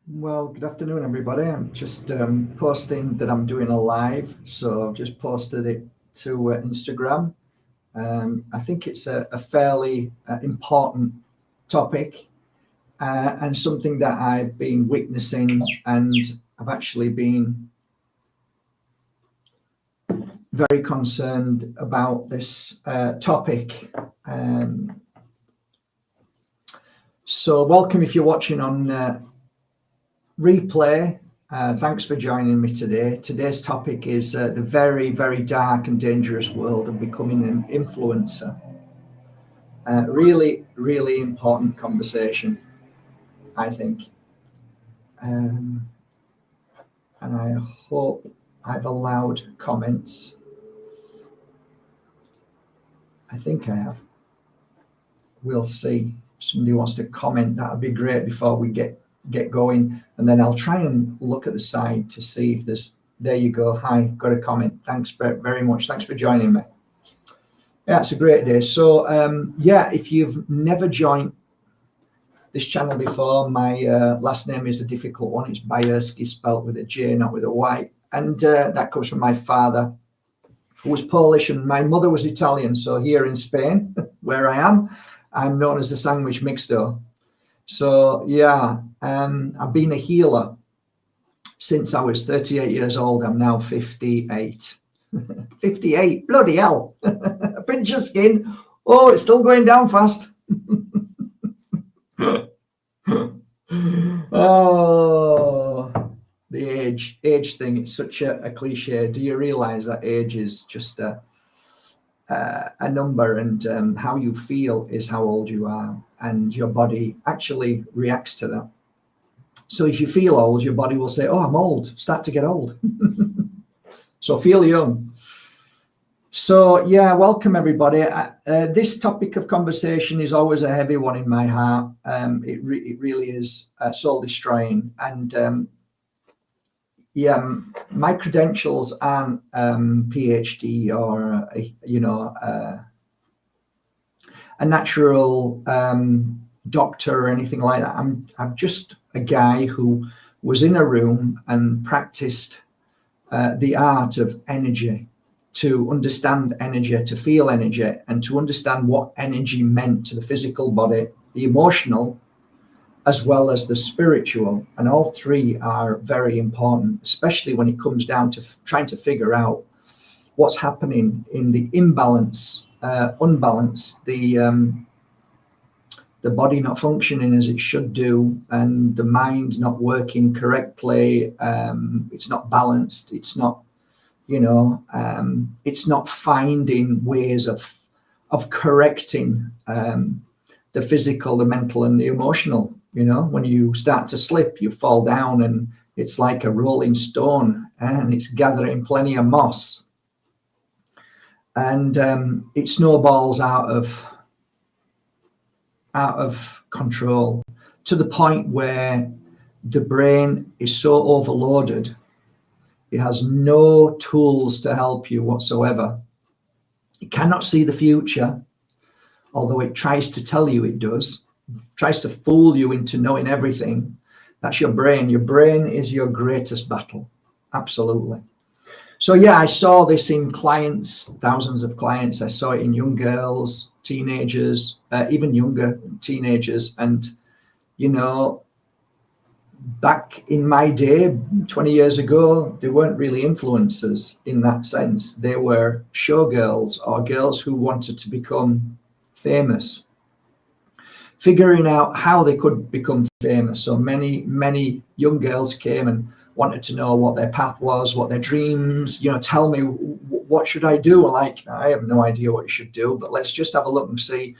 Well, good afternoon, everybody. I'm just posting that I'm doing a live, so I've just posted it to Instagram. I think it's a fairly important topic and something that I've been witnessing, and I've actually been very concerned about this topic. So, welcome if you're watching on replay. Thanks for joining me today. Today's topic is the very, very dark and dangerous world of becoming an influencer. Really, really important conversation, I think. And I hope I've allowed comments. I think I have. We'll see. If somebody wants to comment, that'd be great before we get going. And then I'll try and look at the side to see if there's. There you go. Hi, got a comment. Thanks very much. Thanks for joining me. Yeah, it's a great day. So, if you've never joined this channel before, my last name is a difficult one. It's Bajerski, spelt with a J, not with a Y. And that comes from my father, who was Polish, and my mother was Italian. So here in Spain, where I am, I'm known as the sandwich mixto. So, I've been a healer since I was 38 years old. I'm now 58. 58, bloody hell. A pinch of skin. Oh, it's still going down fast. Oh, the age thing. It's such a cliche. Do you realize that age is just a number, and how you feel is how old you are, and your body actually reacts to that. So if you feel old, your body will say, oh, I'm old, start to get old. So feel young. So welcome everybody. This topic of conversation is always a heavy one in my heart. It really is soul destroying, and my credentials aren't PhD or a natural doctor or anything like that. I'm just a guy who was in a room and practiced the art of energy, to understand energy, to feel energy, and to understand what energy meant to the physical body, the emotional, as well as the spiritual. And all three are very important, especially when it comes down to trying to figure out what's happening in the unbalance, the body not functioning as it should do, and the mind not working correctly. It's not balanced. It's not, it's not finding ways of correcting the physical, the mental, and the emotional. When you start to slip, you fall down, and it's like a rolling stone, and it's gathering plenty of moss, and it snowballs out of control, to the point where the brain is so overloaded, it has no tools to help you whatsoever. It cannot see the future, although it tries to tell you it does. It tries to fool you into knowing everything. That's your brain. Your brain is your greatest battle. Absolutely. So I saw this in clients, thousands of clients. I saw it in young girls, teenagers, even younger teenagers. And, back in my day, 20 years ago, they weren't really influencers in that sense. They were showgirls, or girls who wanted to become famous, figuring out how they could become famous. So many young girls came and wanted to know what their path was, what their dreams, tell me, what should I do? Like, I have no idea what you should do, but let's just have a look and see,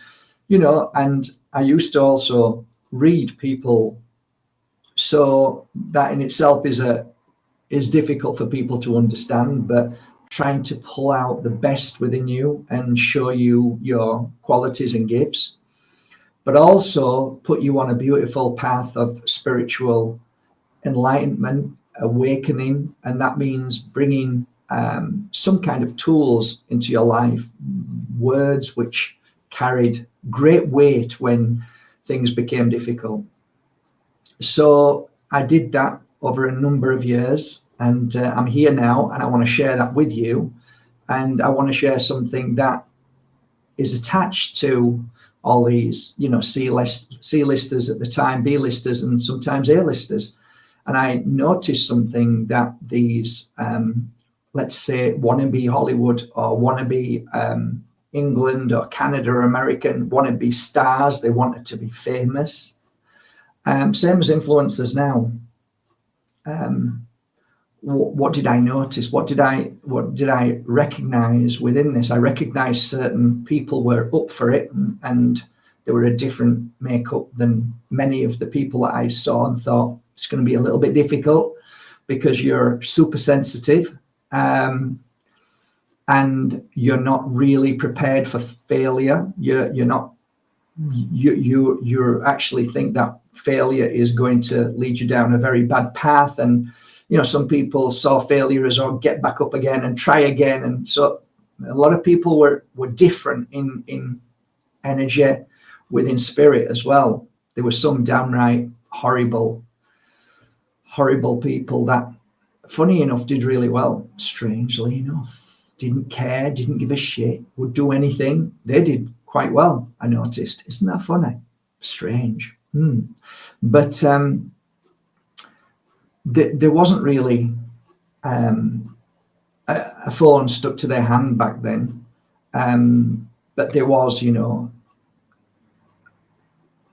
and I used to also read people. So that in itself is difficult for people to understand, but trying to pull out the best within you and show you your qualities and gifts, but also put you on a beautiful path of spiritual enlightenment, awakening. And that means bringing some kind of tools into your life, words which carried great weight when things became difficult. So I did that over a number of years, and I'm here now, and I want to share that with you. And I want to share something that is attached to all these, C-listers at the time, B-listers, and sometimes A-listers. And I noticed something that these, let's say, wannabe Hollywood or wannabe England or Canada or American wannabe stars, they wanted to be famous. Same as influencers now. What did I notice? What did I recognize within this? I recognized certain people were up for it, and they were a different makeup than many of the people that I saw, and thought it's going to be a little bit difficult because you're super sensitive, and you're not really prepared for failure. You actually think that failure is going to lead you down a very bad path. And some people saw failure as, oh, get back up again and try again. And so a lot of people were different in energy, within spirit as well. There were some downright horrible people that, funny enough, did really well. Strangely enough, didn't care, didn't give a shit, would do anything. They did quite well, I noticed. Isn't that funny? Strange. But there wasn't really a phone stuck to their hand back then. But there was,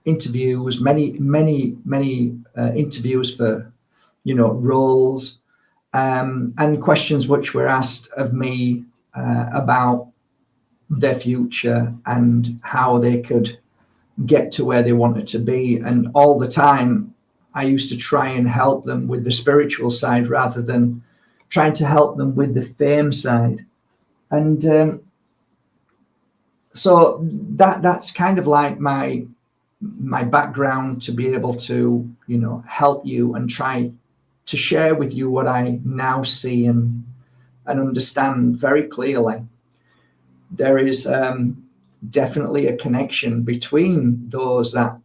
interviews, many interviews for, roles, and questions which were asked of me about their future and how they could get to where they wanted to be. And all the time, I used to try and help them with the spiritual side rather than trying to help them with the fame side. And so that's kind of like my background, to be able to, help you and try to share with you what I now see and understand very clearly. There is definitely a connection between those that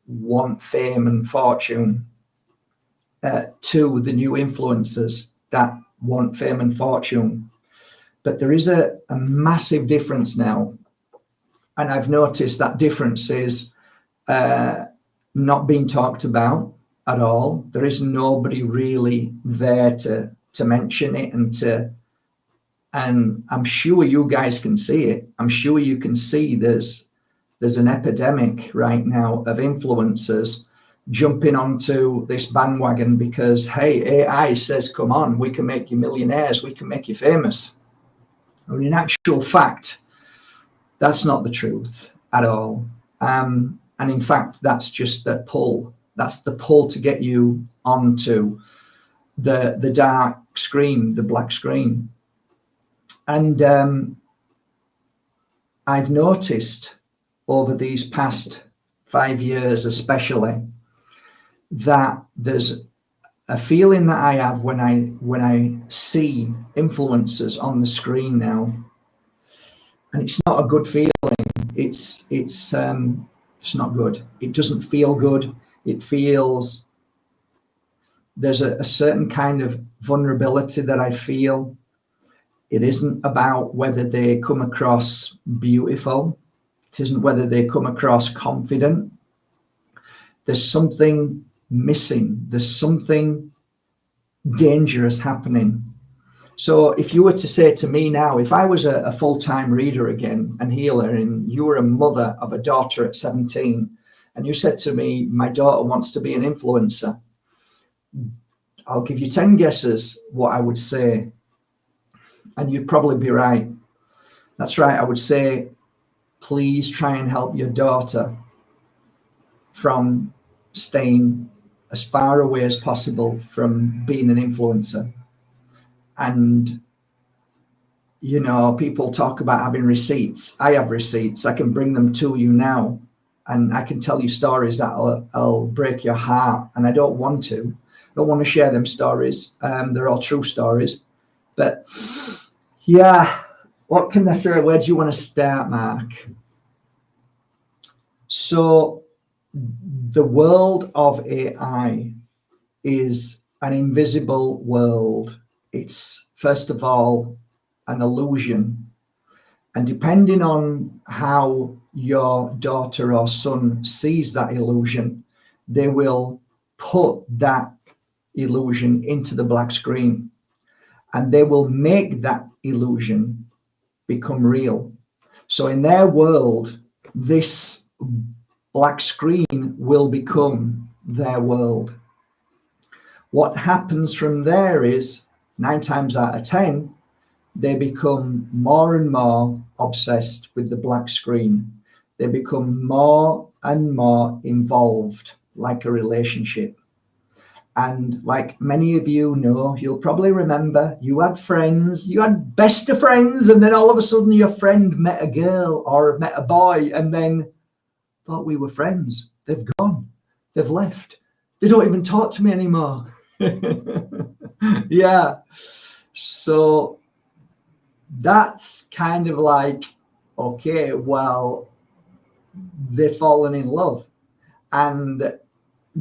want fame and fortune to the new influencers that want fame and fortune. But there is a massive difference now. And I've noticed that difference is not being talked about at all. There is nobody really there to mention it, and I'm sure you guys can see it. I'm sure you can see there's an epidemic right now of influencers jumping onto this bandwagon because, hey, AI says, come on, we can make you millionaires, we can make you famous. When in actual fact, that's not the truth at all. And in fact, that's just the pull. That's the pull to get you onto the dark screen, the black screen. And I've noticed over these past 5 years especially that there's a feeling that I have when I see influencers on the screen now, and it's not a good feeling. It's not good. It doesn't feel good. It feels there's a certain kind of vulnerability that I feel. It isn't about whether they come across beautiful. It isn't whether they come across confident. There's something missing. There's something dangerous happening. So if you were to say to me now, if I was a full-time reader again and healer, and you were a mother of a daughter at 17, and you said to me, my daughter wants to be an influencer, I'll give you 10 guesses what I would say. And you'd probably be right. That's right. I would say, please try and help your daughter from staying as far away as possible from being an influencer. And, people talk about having receipts. I have receipts. I can bring them to you now. And I can tell you stories that'll break your heart. And I don't want to. I don't want to share them stories. They're all true stories. But yeah, what can I say? Where do you want to start, Mark? So the world of AI is an invisible world. It's, first of all, an illusion. And depending on how your daughter or son sees that illusion, they will put that illusion into the black screen, and they will make that illusion become real. So in their world, this black screen will become their world. What happens from there is 9 times out of 10, they become more and more obsessed with the black screen. They become more and more involved, like a relationship. And like many of you know, you'll probably remember you had friends, you had best of friends, and then all of a sudden your friend met a girl or met a boy and then thought we were friends. They've gone. They've left. They don't even talk to me anymore. Yeah. So that's kind of like, okay, well, they've fallen in love and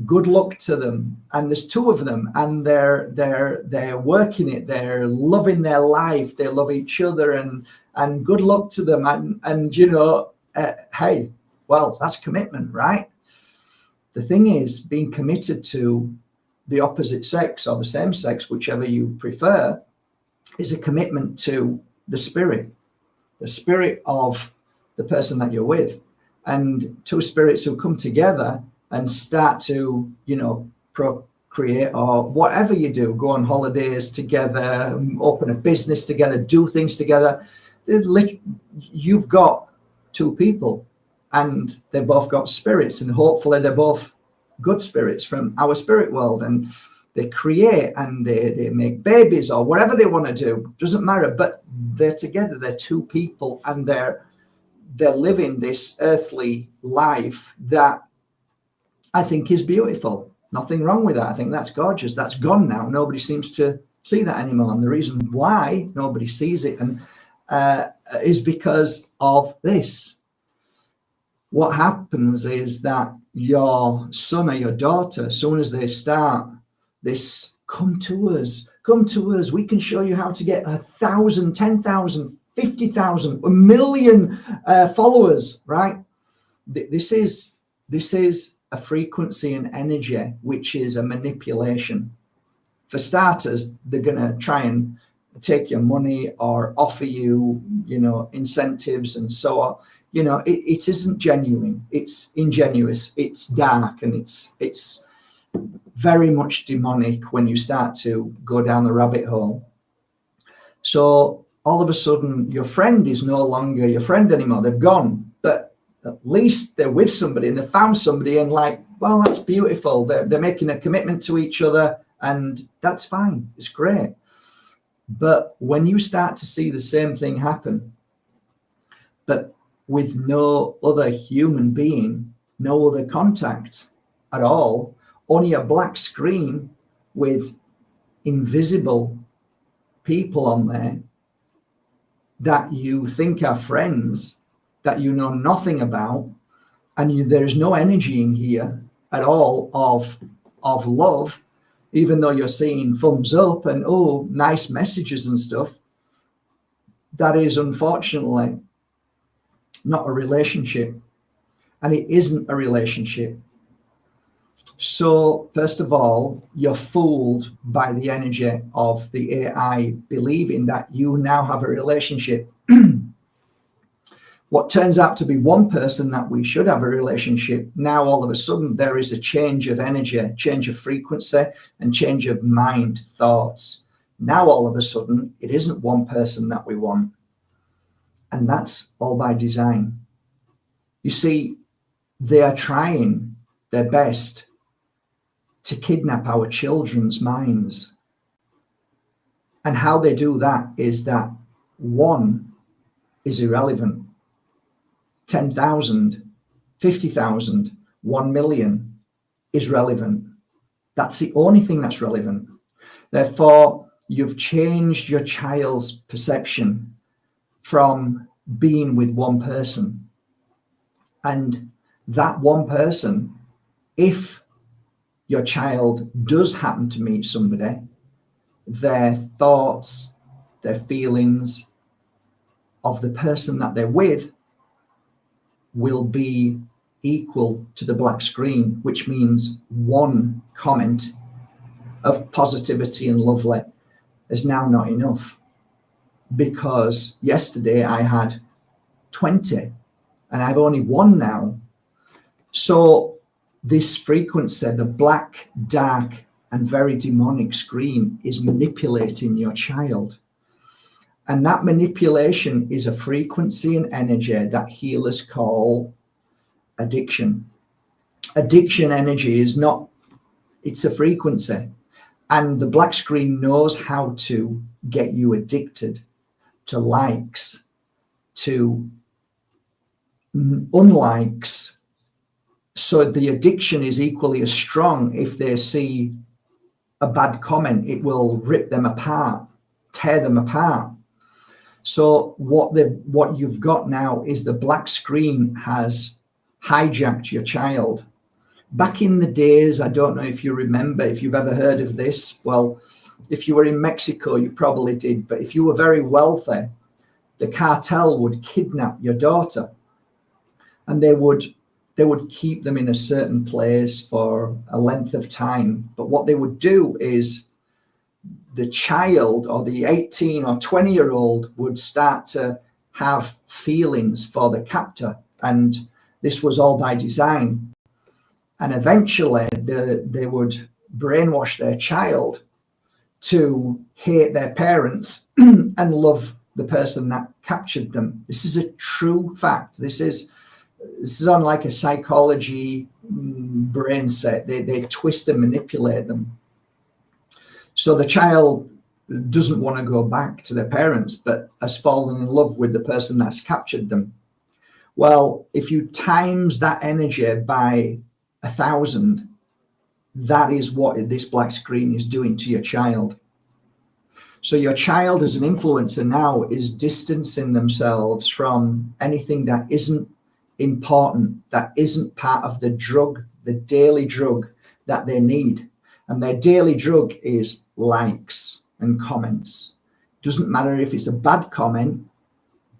good luck to them. And there's 2 of them, and they're working it, they're loving their life, they love each other, and good luck to them. And you know, hey, well, that's commitment, right? The thing is, being committed to the opposite sex or the same sex, whichever you prefer, is a commitment to the spirit of the person that you're with. And 2 spirits who come together and start to, you know, procreate or whatever you do, go on holidays together, open a business together, do things together. You've got 2 people and they've both got spirits, and hopefully they're both good spirits from our spirit world, and they create and they make babies or whatever they want to do, doesn't matter, but they're together, they're 2 people, and they're living this earthly life that I think is beautiful. Nothing wrong with that. I think that's gorgeous. That's gone now. Nobody seems to see that anymore. And the reason why nobody sees it is because of this. What happens is that your son or your daughter, as soon as they start this, come to us, we can show you how to get 1,000, 10,000, 50,000, 1 million followers, right? This is a frequency and energy which is a manipulation. For starters, they're going to try and take your money or offer you, you know, incentives and so on. You know, it isn't genuine. It's ingenuous. It's dark, and it's very much demonic when you start to go down the rabbit hole. So all of a sudden, your friend is no longer your friend anymore. They've gone, but at least they're with somebody and they found somebody, and like, well, that's beautiful. They're making a commitment to each other, and that's fine. It's great. But when you start to see the same thing happen, but with no other human being, no other contact at all, only a black screen with invisible people on there that you think are friends, that you know nothing about, and there's no energy in here at all of love, even though you're seeing thumbs up and, oh, nice messages and stuff. That is unfortunately not a relationship, and it isn't a relationship. So first of all, you're fooled by the energy of the AI believing that you now have a relationship. What turns out to be one person that we should have a relationship, now all of a sudden there is a change of energy, change of frequency, and change of mind thoughts. Now all of a sudden it isn't one person that we want. And that's all by design. You see, they are trying their best to kidnap our children's minds. And how they do that is that 1 is irrelevant. 10,000, 50,000, 1 million is relevant. That's the only thing that's relevant. Therefore, you've changed your child's perception from being with one person. And that one person, if your child does happen to meet somebody, their thoughts, their feelings of the person that they're with will be equal to the black screen, which means one comment of positivity and lovely is now not enough. Because yesterday I had 20 and I've only one now. So this frequency, the black, dark, and very demonic screen, is manipulating your child. And that manipulation is a frequency and energy that healers call addiction. Addiction energy is not, it's a frequency. And the black screen knows how to get you addicted to likes, to unlikes. So the addiction is equally as strong. If they see a bad comment, it will rip them apart, tear them apart. So what you've got now is the black screen has hijacked your child. Back in the days, I don't know if you remember, if you've ever heard of this. Well, if you were in Mexico, you probably did. But if you were very wealthy, the cartel would kidnap your daughter, and they would keep them in a certain place for a length of time. But what they would do is the child, or the 18 or 20-year-old, would start to have feelings for the captor. And this was all by design. And eventually they would brainwash their child to hate their parents and love the person that captured them. This is a true fact. This is on like a psychology brain set. They twist and manipulate them. So the child doesn't want to go back to their parents, but has fallen in love with the person that's captured them. Well, if you times that energy by 1,000, that is what this black screen is doing to your child. So your child as an influencer now is distancing themselves from anything that isn't important, that isn't part of the drug, the daily drug that they need. And their daily drug is likes and comments. Doesn't matter if it's a bad comment,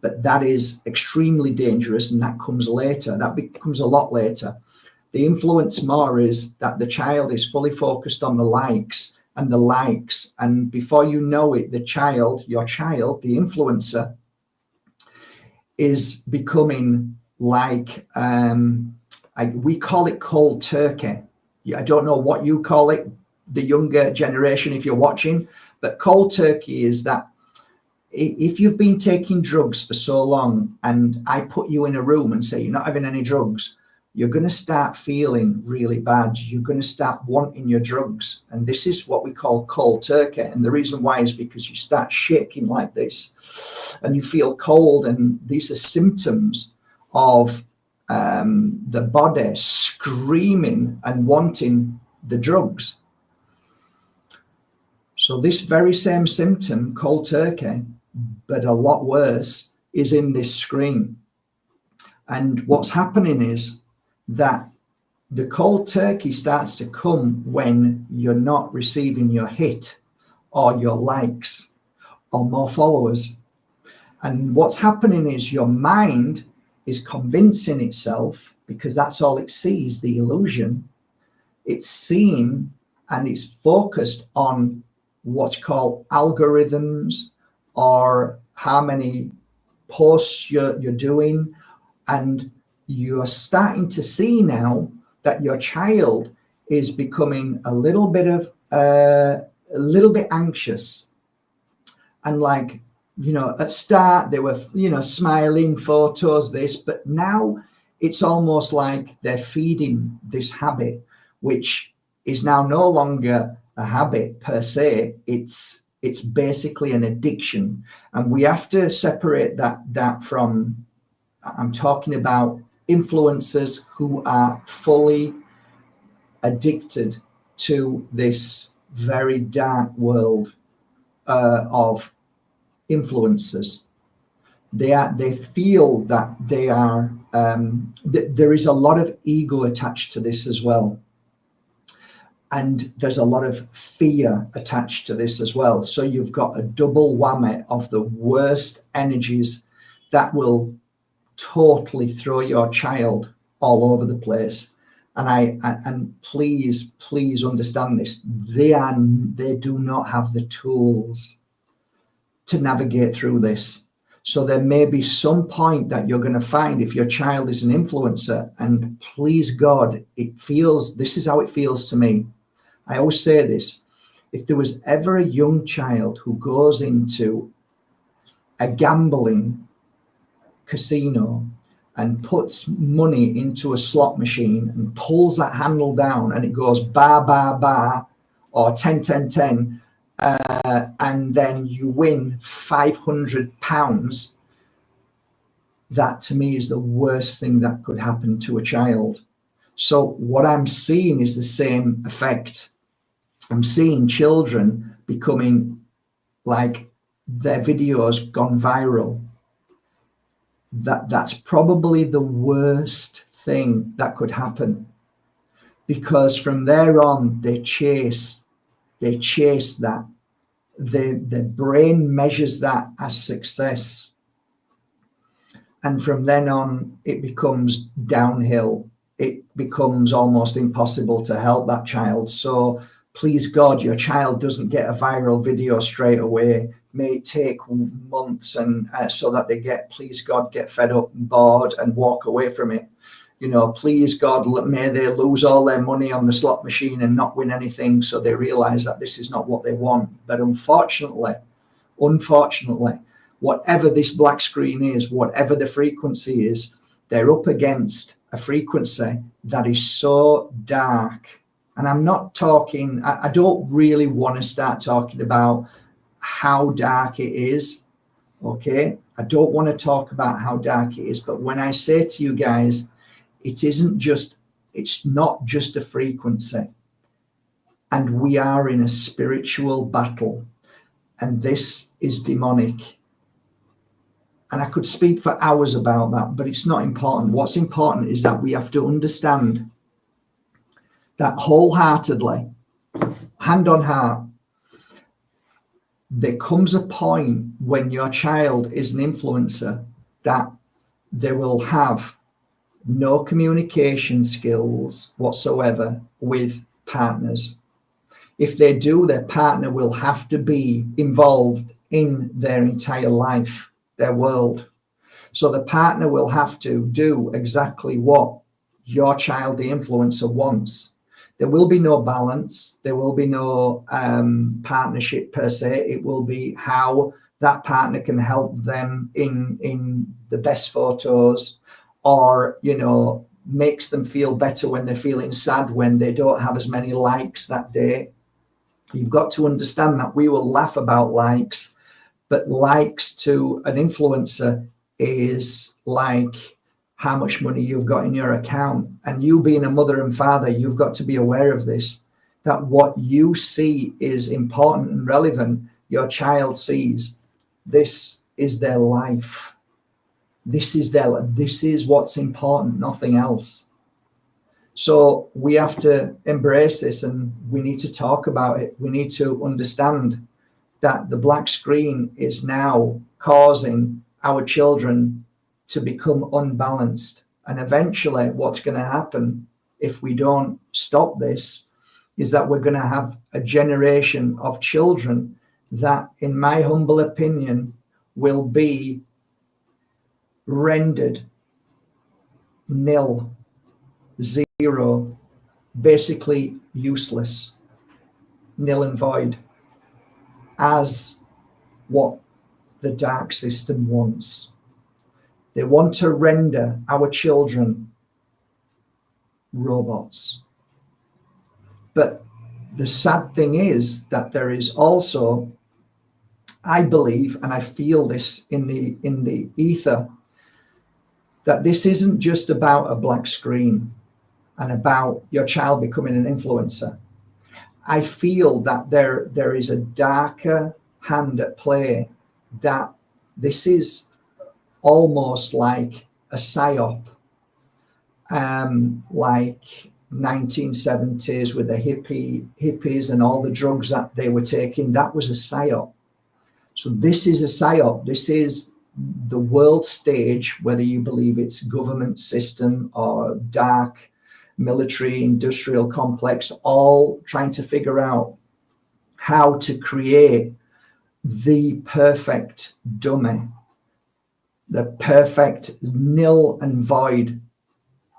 but that is extremely dangerous, and that comes later. That becomes a lot later. The influence more is that the child is fully focused on the likes, and before you know it, the child, your child, the influencer, is becoming like, we call it cold turkey. I don't know what you call it, the younger generation, if you're watching, but cold turkey is that if you've been taking drugs for so long and I put you in a room and say you're not having any drugs, you're going to start feeling really bad. You're going to start wanting your drugs. And this is what we call cold turkey. And the reason why is because you start shaking like this and you feel cold. And these are symptoms of the body screaming and wanting the drugs. So this very same symptom, cold turkey, but a lot worse, is in this screen. And what's happening is that the cold turkey starts to come when you're not receiving your hit or your likes or more followers. And what's happening is your mind is convincing itself, because that's all it sees, the illusion. It's seeing and it's focused on what's called algorithms, or how many posts you're doing. And you're starting to see now that your child is becoming a little bit anxious. And like, at start they were, smiling photos, this, but now it's almost like they're feeding this habit, which is now no longer a habit per se. It's basically an addiction. And we have to separate that from, I'm talking about influencers who are fully addicted to this very dark world of influencers. They feel that they are, there is a lot of ego attached to this as well. And there's a lot of fear attached to this as well. So you've got a double whammy of the worst energies that will totally throw your child all over the place. And please understand this. They do not have the tools to navigate through this. So there may be some point that you're going to find, if your child is an influencer, and please God, this is how it feels to me. I always say this: if there was ever a young child who goes into a gambling casino and puts money into a slot machine and pulls that handle down and it goes bar, bar, bar, or 10, 10, 10, and then you win £500, that to me is the worst thing that could happen to a child. So what I'm seeing is the same effect. I'm seeing children becoming like their videos gone viral. That's probably the worst thing that could happen, because from there on they chase that. The brain measures that as success, and from then on it becomes downhill. It becomes almost impossible to help that child. So please God, your child doesn't get a viral video straight away. May take months, and so that they please God, get fed up and bored and walk away from it. Please God, may they lose all their money on the slot machine and not win anything, so they realize that this is not what they want. But unfortunately, whatever this black screen is, whatever the frequency is, they're up against a frequency that is so dark. And I'm not talking, I don't really want to start talking about how dark it is, okay? I don't want to talk about how dark it is, but when I say to you guys, it's not just a frequency, and we are in a spiritual battle, and this is demonic. And I could speak for hours about that, but it's not important. What's important is that we have to understand that wholeheartedly, hand on heart, there comes a point when your child is an influencer that they will have no communication skills whatsoever with partners. If they do, their partner will have to be involved in their entire life, their world. So the partner will have to do exactly what your child, the influencer, wants. There will be no balance. There will be no partnership per se. It will be how that partner can help them in the best photos, or, makes them feel better when they're feeling sad, when they don't have as many likes that day. You've got to understand that we will laugh about likes, but likes to an influencer is like how much money you've got in your account. And you being a mother and father, you've got to be aware of this, that what you see is important and relevant. Your child sees this is their life. This is what's important, nothing else. So we have to embrace this, and we need to talk about it. We need to understand that the black screen is now causing our children to become unbalanced. And eventually what's going to happen if we don't stop this is that we're going to have a generation of children that, in my humble opinion, will be rendered nil, zero, basically useless, nil and void, as what the dark system wants. They want to render our children robots. But the sad thing is that there is also, I believe, and I feel this in the ether, that this isn't just about a black screen and about your child becoming an influencer. I feel that there is a darker hand at play, that this is almost like a psyop, like 1970s with the hippies and all the drugs that they were taking, that was a psyop. So this is a psyop. This is the world stage, whether you believe it's government system or dark military industrial complex, all trying to figure out how to create the perfect dummy, the perfect nil and void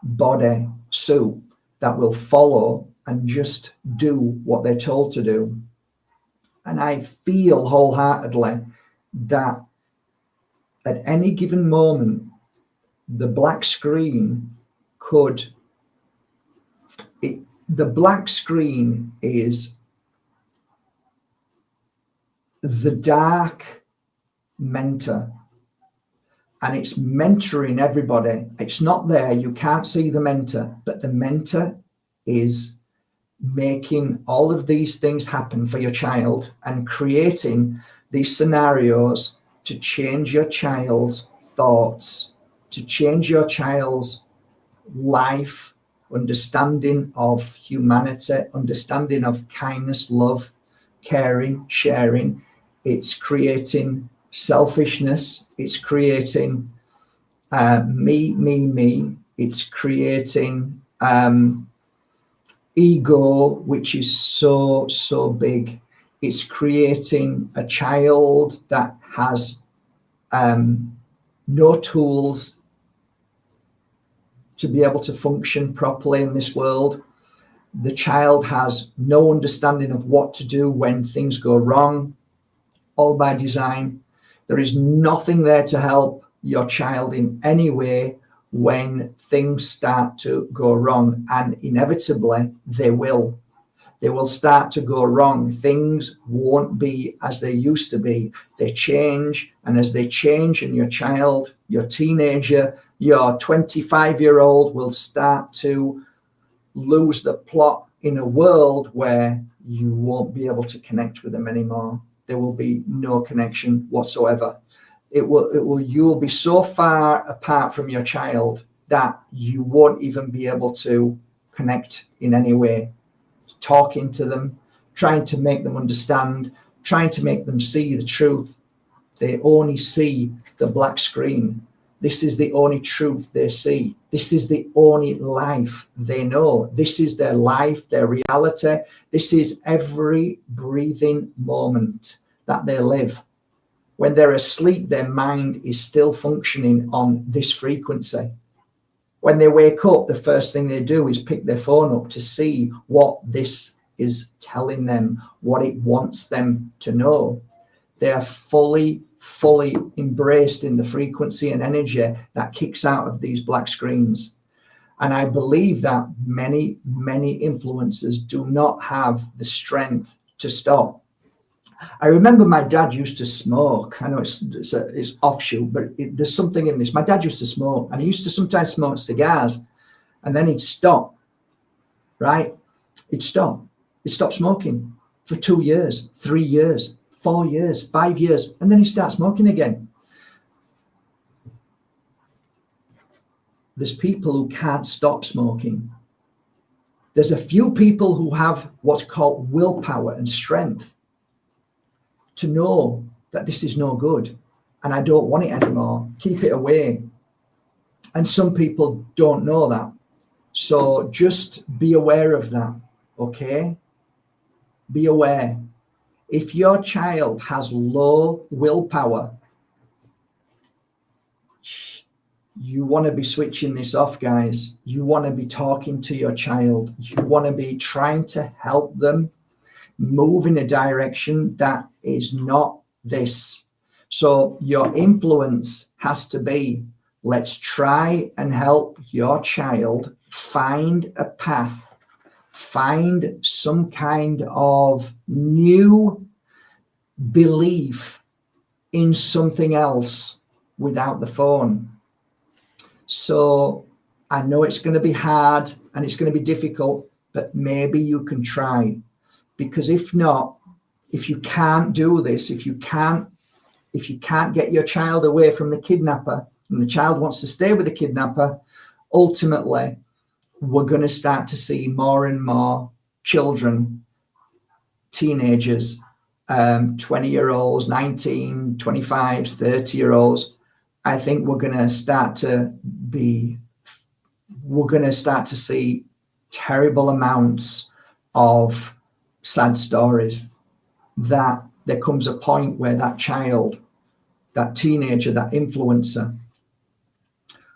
body suit that will follow and just do what they're told to do. And I feel wholeheartedly that at any given moment, the black screen the black screen is the dark mentor, and it's mentoring everybody. It's not there. You can't see the mentor, but the mentor is making all of these things happen for your child and creating these scenarios to change your child's thoughts, to change your child's life, understanding of humanity, understanding of kindness, love, caring, sharing. It's creating selfishness. It's creating me. It's creating ego, which is so big. It's creating a child that has no tools to be able to function properly in this world. The child has no understanding of what to do when things go wrong, all by design. There is nothing there to help your child in any way when things start to go wrong, and inevitably they will. They will start to go wrong. Things won't be as they used to be. They change, and as they change, and your child, your teenager, your 25-year-old will start to lose the plot in a world where you won't be able to connect with them anymore. There will be no connection whatsoever. You will be so far apart from your child that you won't even be able to connect in any way. Talking to them, trying to make them understand, trying to make them see the truth. They only see the black screen. This is the only truth they see. This is the only life they know. This is their life, their reality. This is every breathing moment that they live. When they're asleep, their mind is still functioning on this frequency. When they wake up, the first thing they do is pick their phone up to see what this is telling them, what it wants them to know. They are fully embraced in the frequency and energy that kicks out of these black screens. And I believe that many influencers do not have the strength to stop. I remember my dad used to smoke. I know it's offshoot, but there's something in this. My dad used to smoke, and he used to sometimes smoke cigars, and then he'd stop, right? He'd stop smoking for 2 years, 3 years, 4 years, 5 years, and then he'd start smoking again. There's people who can't stop smoking. There's a few people who have what's called willpower and strength to know that this is no good and I don't want it anymore. Keep it away. And some people don't know that. So just be aware of that, okay? Be aware. If your child has low willpower, you want to be switching this off, guys. You want to be talking to your child. You want to be trying to help them move in a direction that is not this. So your influence has to be, let's try and help your child find a path, find some kind of new belief in something else without the phone. So I know it's going to be hard and it's going to be difficult, but maybe you can try. Because if not, if you can't do this, if you can't get your child away from the kidnapper and the child wants to stay with the kidnapper, ultimately we're going to start to see more and more children, teenagers, 20-year-olds, 19, 25, 30-year-olds. I think we're going to start to see terrible amounts of sad stories, that there comes a point where that child, that teenager, that influencer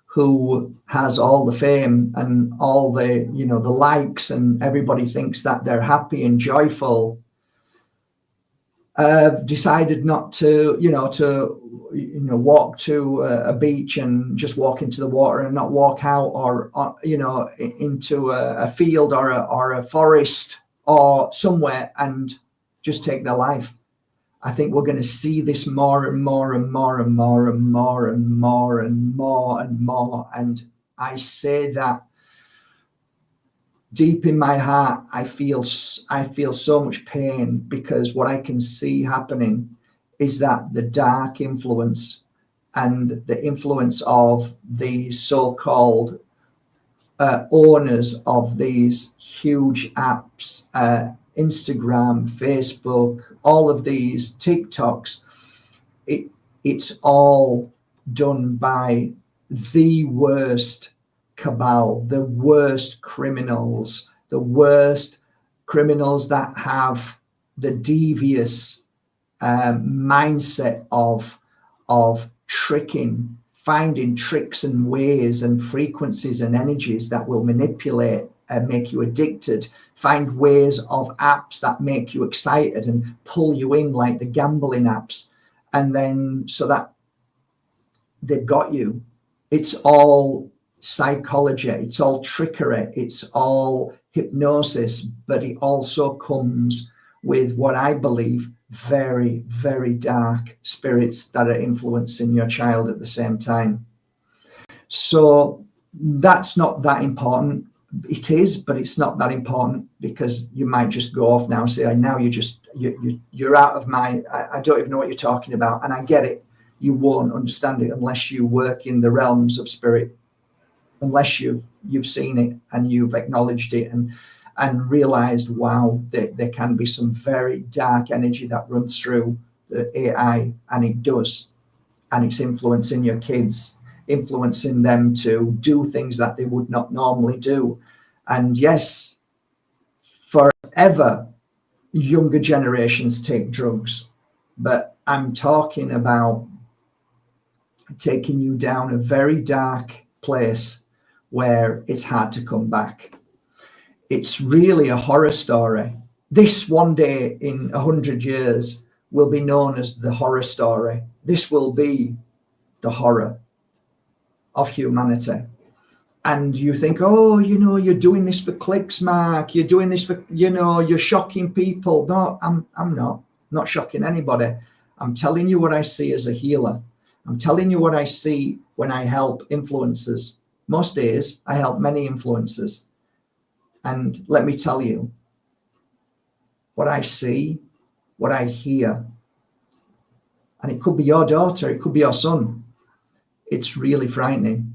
who has all the fame and all the, the likes, and everybody thinks that they're happy and joyful, decided not to, walk to a beach and just walk into the water and not walk out, or into a field or a forest or somewhere and just take their life. I think we're going to see this more and more and more and more and more and more and more and more. And I say that deep in my heart. I feel so much pain, because what I can see happening is that the dark influence and the influence of these so-called owners of these huge apps, Instagram, Facebook, all of these TikToks, it's all done by the worst cabal, the worst criminals that have the devious mindset of tricking, finding tricks and ways and frequencies and energies that will manipulate and make you addicted, find ways of apps that make you excited and pull you in, like the gambling apps, and then so that they've got you. It's all psychology, it's all trickery, it's all hypnosis, but it also comes with what I believe very, very dark spirits that are influencing your child at the same time. So that's not that important. It is, but it's not that important, because you might just go off now and say, now you're out of my, I don't even know what you're talking about. And I get it. You won't understand it unless you work in the realms of spirit, unless you've seen it and you've acknowledged it and realized, wow, there can be some very dark energy that runs through the AI, and it does. And it's influencing your kids, influencing them to do things that they would not normally do. And yes, forever, younger generations take drugs, but I'm talking about taking you down a very dark place where it's hard to come back. It's really a horror story. This one day in 100 years will be known as the horror story. This will be the horror of humanity. And you think, oh, you're doing this for clicks, Mark. You're doing this for, you're shocking people. No, I'm not shocking anybody. I'm telling you what I see as a healer. I'm telling you what I see when I help influencers. Most days I help many influencers. And let me tell you, what I see, what I hear, and it could be your daughter, it could be your son. It's really frightening.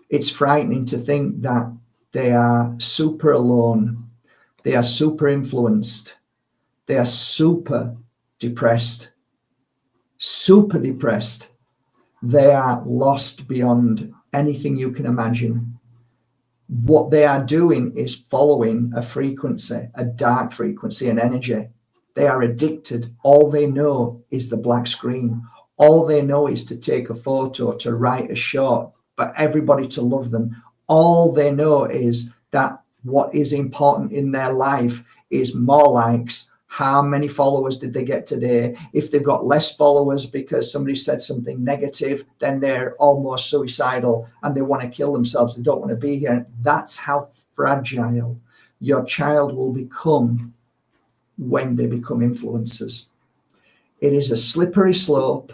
It's frightening to think that they are super alone. They are super influenced. They are super depressed. They are lost beyond anything you can imagine. What they are doing is following a frequency, a dark frequency, an energy. They are addicted. All they know is the black screen. All they know is to take a photo, to write a short, but everybody to love them. All they know is that what is important in their life is more likes. How many followers did they get today? If they've got less followers because somebody said something negative, then they're almost suicidal and they want to kill themselves. They don't want to be here. That's how fragile your child will become when they become influencers. It is a slippery slope.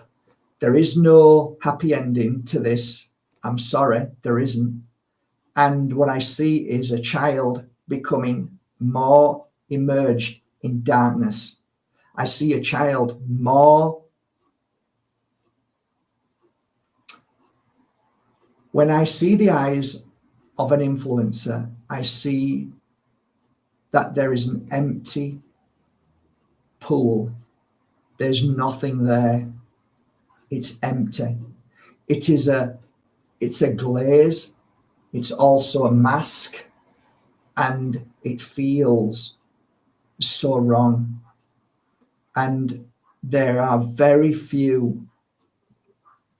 There is no happy ending to this. I'm sorry, there isn't. And what I see is a child becoming more immersed in darkness. I see a child more. When I see the eyes of an influencer, I see that there is an empty pool. There's nothing there. It's empty. It's a glaze. It's also a mask, and it feels so wrong. And there are very few,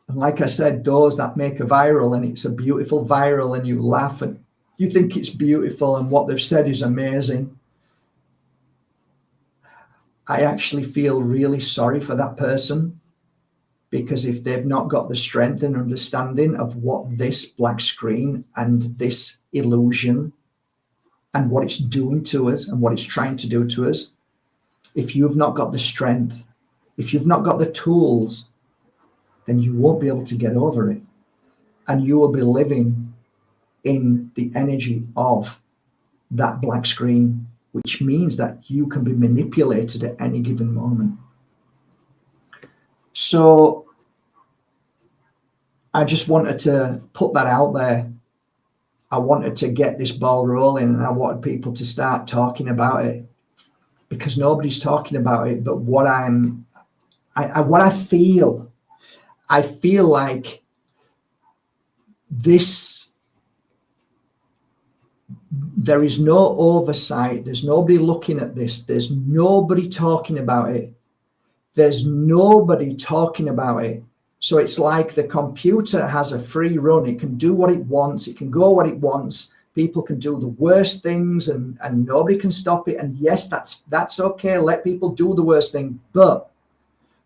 and like I said, those that make a viral, and it's a beautiful viral, and you laugh and you think it's beautiful and what they've said is amazing. I actually feel really sorry for that person, because if they've not got the strength and understanding of what this black screen and this illusion and what it's doing to us and what it's trying to do to us, if you've not got the strength, if you've not got the tools, then you won't be able to get over it. And you will be living in the energy of that black screen, which means that you can be manipulated at any given moment. So I just wanted to put that out there. I wanted to get this ball rolling, and I wanted people to start talking about it, because nobody's talking about it. But what I feel like this, there is no oversight. There's nobody looking at this. There's nobody talking about it. There's nobody talking about it. So it's like the computer has a free run. It can do what it wants. It can go what it wants. People can do the worst things, and nobody can stop it. And yes, that's okay. Let people do the worst thing. But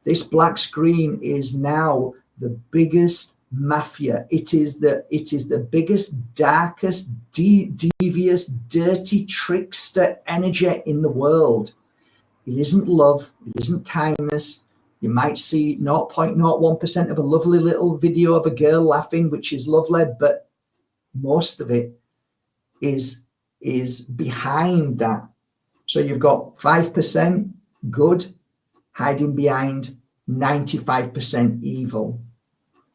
this black screen is now the biggest mafia. It is the biggest, darkest, devious, dirty trickster energy in the world. It isn't love. It isn't kindness. You might see 0.01% of a lovely little video of a girl laughing, which is lovely, but most of it is behind that. So you've got 5% good hiding behind 95% evil.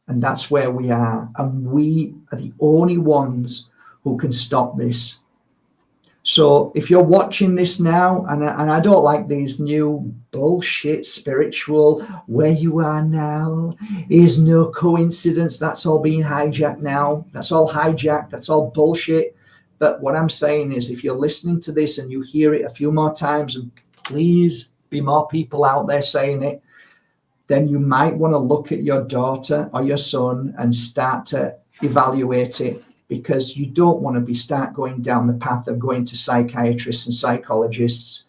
And that's where we are. And we are the only ones who can stop this. So if you're watching this now, and I don't like these new bullshit spiritual, where you are now is no coincidence. That's all being hijacked now. That's all hijacked. That's all bullshit. But what I'm saying is, if you're listening to this and you hear it a few more times, and please be more people out there saying it, then you might want to look at your daughter or your son and start to evaluate it, because you don't want to start going down the path of going to psychiatrists and psychologists.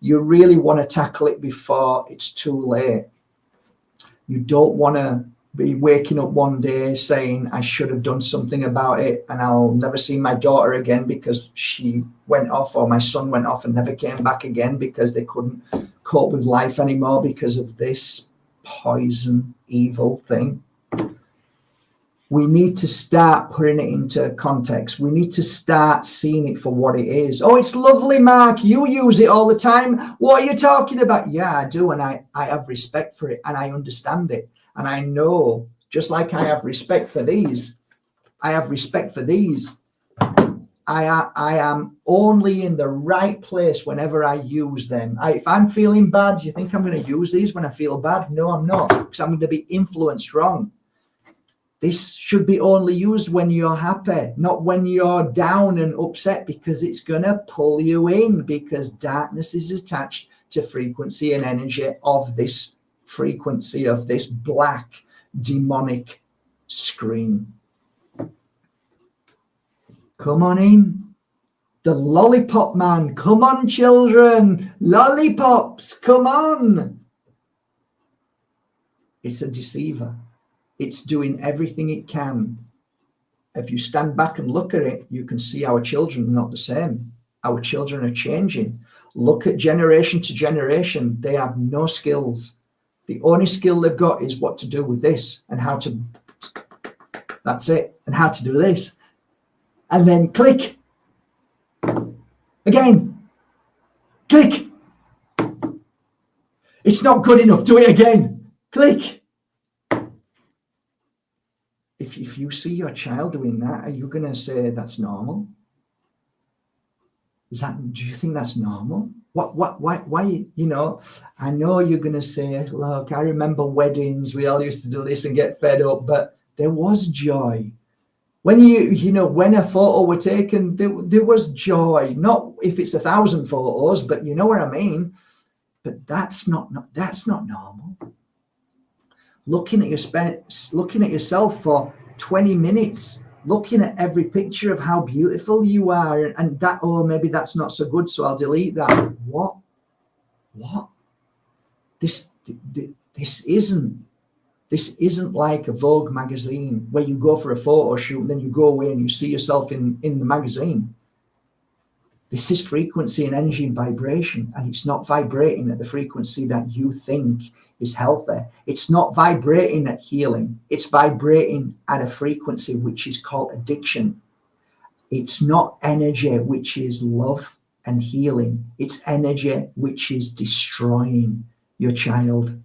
You really want to tackle it before it's too late. You don't want to be waking up one day saying, I should have done something about it, and I'll never see my daughter again because she went off, or my son went off and never came back again because they couldn't cope with life anymore because of this poison, evil thing. We need to start putting it into context. We need to start seeing it for what it is. Oh, it's lovely, Mark. You use it all the time. What are you talking about? Yeah, I do. And I have respect for it, and I understand it. And I know, just like I have respect for these, I have respect for these. I am only in the right place whenever I use them. If I'm feeling bad, you think I'm going to use these when I feel bad? No, I'm not, because I'm going to be influenced wrong. This should be only used when you're happy, not when you're down and upset, because it's going to pull you in, because darkness is attached to frequency and energy of this frequency, of this black demonic screen. Come on in. The lollipop man. Come on, children. Lollipops, come on. It's a deceiver. It's doing everything it can. If you stand back and look at it, you can see our children are not the same. Our children are changing. Look at generation to generation. They have no skills. The only skill they've got is what to do with this and how to, that's it, and how to do this. And then click. Again. Click. It's not good enough. Do it again. Click. if you see your child doing that, are you going to say that's normal? Do you think that's normal? Why, you know, I know you're going to say, look, I remember weddings. We all used to do this and get fed up, but there was joy. When when a photo were taken, there was joy. Not if it's 1,000 photos, but you know what I mean? But that's not normal. Looking at yourself for 20 minutes, looking at every picture of how beautiful you are, and that, oh, maybe that's not so good, so I'll delete that. What? This isn't like a Vogue magazine where you go for a photo shoot and then you go away and you see yourself in the magazine. This is frequency and energy and vibration, and it's not vibrating at the frequency that you think is healthy. It's not vibrating at healing. It's vibrating at a frequency which is called addiction. It's not energy which is love and healing. It's energy which is destroying your child.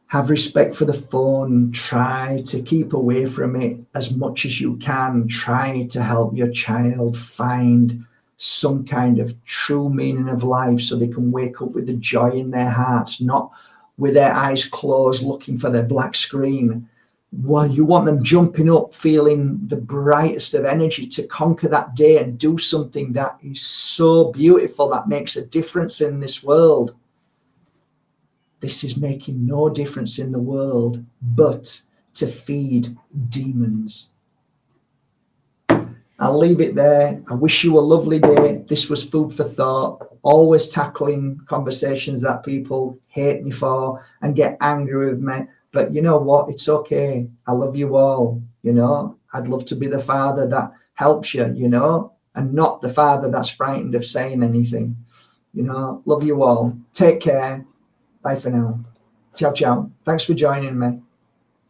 Have respect for the phone. Try to keep away from it as much as you can. Try to help your child find some kind of true meaning of life so they can wake up with the joy in their hearts, not with their eyes closed looking for their black screen. Well, you want them jumping up, feeling the brightest of energy to conquer that day and do something that is so beautiful, that makes a difference in this world. This is making no difference in the world but to feed demons. I'll leave it there. I wish you a lovely day. This was Food for Thought, always tackling conversations that people hate me for and get angry with me. But you know what? It's okay. I love you all. You know, I'd love to be the father that helps you, you know, and not the father that's frightened of saying anything. You know, love you all. Take care. Bye for now. Ciao, ciao. Thanks for joining me.